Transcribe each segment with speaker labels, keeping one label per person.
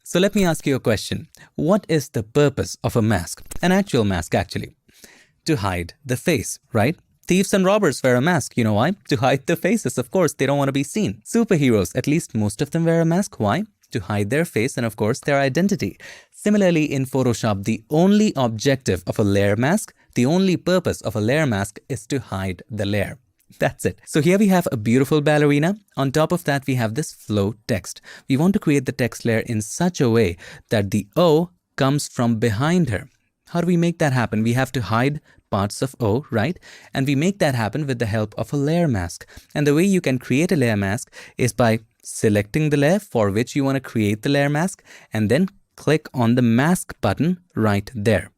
Speaker 1: So let me ask you a question. What is the purpose of a mask? An actual mask, actually. To hide the face, right? Thieves and robbers wear a mask. You know why? To hide their faces, of course. They don't want to be seen. Superheroes, at least most of them wear a mask. Why? To hide their face and, of course, their identity. Similarly, in Photoshop, the only objective of a layer mask, the only purpose of a layer mask is to hide the layer. That's it. So here we have a beautiful ballerina. On top of that, we have this flow text. We want to create the text layer in such a way that the O comes from behind her. How do we make that happen? We have to hide parts of O, right? And we make that happen with the help of a layer mask. And the way you can create a layer mask is by selecting the layer for which you want to create the layer mask and then click on the mask button right there.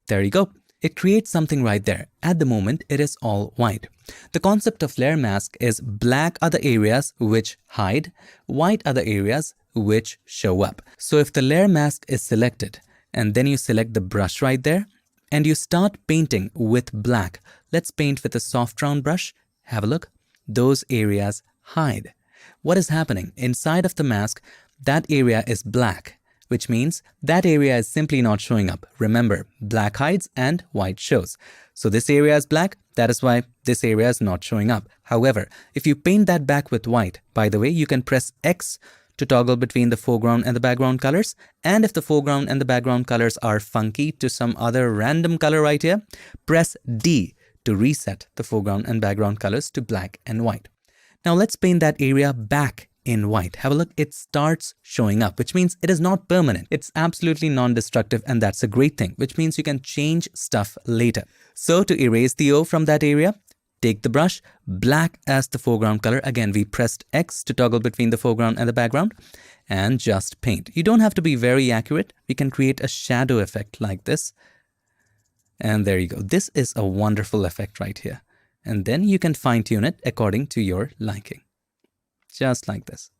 Speaker 1: There you go. It creates something right there. At the moment, it is all white. The concept of layer mask is black are the areas which hide, white are the areas which show up. So if the layer mask is selected and then you select the brush right there and you start painting with black, let's paint with a soft round brush. Have a look. Those areas hide. What is happening? Inside of the mask, that area is black, which means that area is simply not showing up. Remember, black hides and white shows. So this area is black, that is why this area is not showing up. However, if you paint that back with white, by the way, you can press X to toggle between the foreground and the background colors. And if the foreground and the background colors are funky to some other random color right here, press D to reset the foreground and background colors to black and white. Now let's paint that area back in white. Have a look, it starts showing up, which means it is not permanent. It's absolutely non-destructive, and that's a great thing, which means you can change stuff later. So to erase the O from that area, take the brush, black as the foreground color. Again, we pressed X to toggle between the foreground and the background and just paint. You don't have to be very accurate. We can create a shadow effect like this. And there you go. This is a wonderful effect right here. And then you can fine tune it according to your liking. Just like this.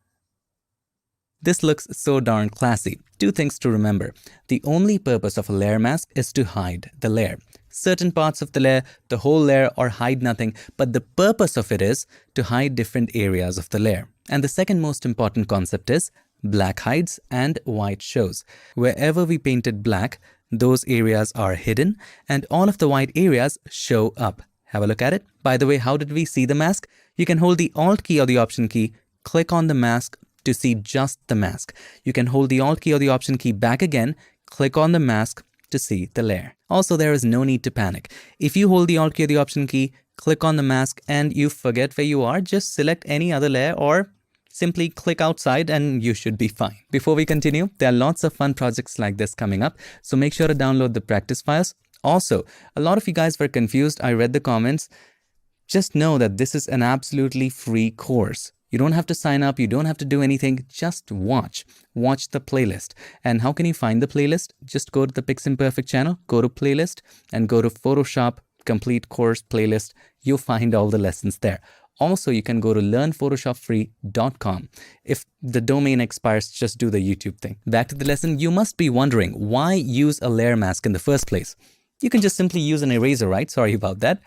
Speaker 1: This looks so darn classy. Two things to remember. The only purpose of a layer mask is to hide the layer. Certain parts of the layer, the whole layer, or hide nothing, but the purpose of it is to hide different areas of the layer. And the second most important concept is black hides and white shows. Wherever we painted black, those areas are hidden and all of the white areas show up. Have a look at it. By the way, how did we see the mask? You can hold the Alt key or the Option key, click on the mask to see just the mask. You can hold the Alt key or the Option key back again, click on the mask to see the layer. Also, there is no need to panic. If you hold the Alt key or the Option key, click on the mask and you forget where you are, just select any other layer or simply click outside and you should be fine. Before we continue, there are lots of fun projects like this coming up, so make sure to download the practice files. Also, a lot of you guys were confused. I read the comments. Just know that this is an absolutely free course. You don't have to sign up. You don't have to do anything. Just watch. Watch the playlist. And how can you find the playlist? Just go to the Piximperfect channel, go to playlist and go to Photoshop complete course playlist. You'll find all the lessons there. Also, you can go to learnphotoshopfree.com. If the domain expires, just do the YouTube thing. Back to the lesson. You must be wondering, why use a layer mask in the first place? You can just simply use an eraser, right? Sorry about that.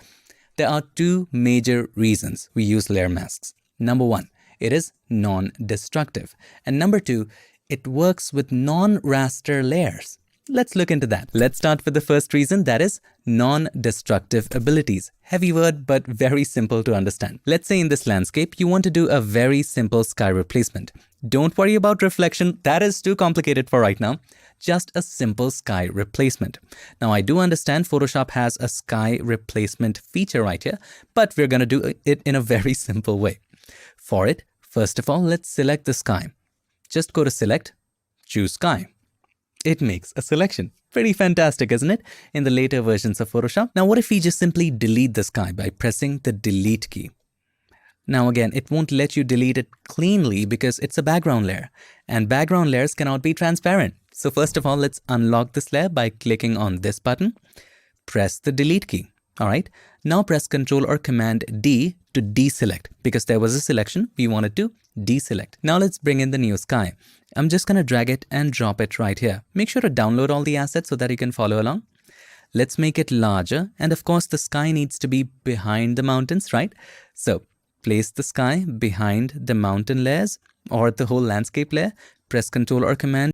Speaker 1: There are two major reasons we use layer masks. Number one, it is non-destructive. And number two, it works with non-raster layers. Let's look into that. Let's start with the first reason, that is non-destructive abilities. Heavy word, but very simple to understand. Let's say in this landscape, you want to do a very simple sky replacement. Don't worry about reflection. That is too complicated for right now. Just a simple sky replacement. Now, I do understand Photoshop has a sky replacement feature right here, but we're going to do it in a very simple way. For it, first of all, let's select the sky. Just go to Select, choose Sky. It makes a selection. Pretty fantastic, isn't it? In the later versions of Photoshop. Now, what if we just simply delete the sky by pressing the Delete key? Now again, it won't let you delete it cleanly because it's a background layer, and background layers cannot be transparent. So first of all, let's unlock this layer by clicking on this button. Press the Delete key. All right. Now press Ctrl or Command D to deselect, because there was a selection we wanted to deselect. Now let's bring in the new sky. I'm just going to drag it and drop it right here. Make sure to download all the assets so that you can follow along. Let's make it larger. And of course, the sky needs to be behind the mountains, right? So place the sky behind the mountain layers or the whole landscape layer. Press Ctrl or Command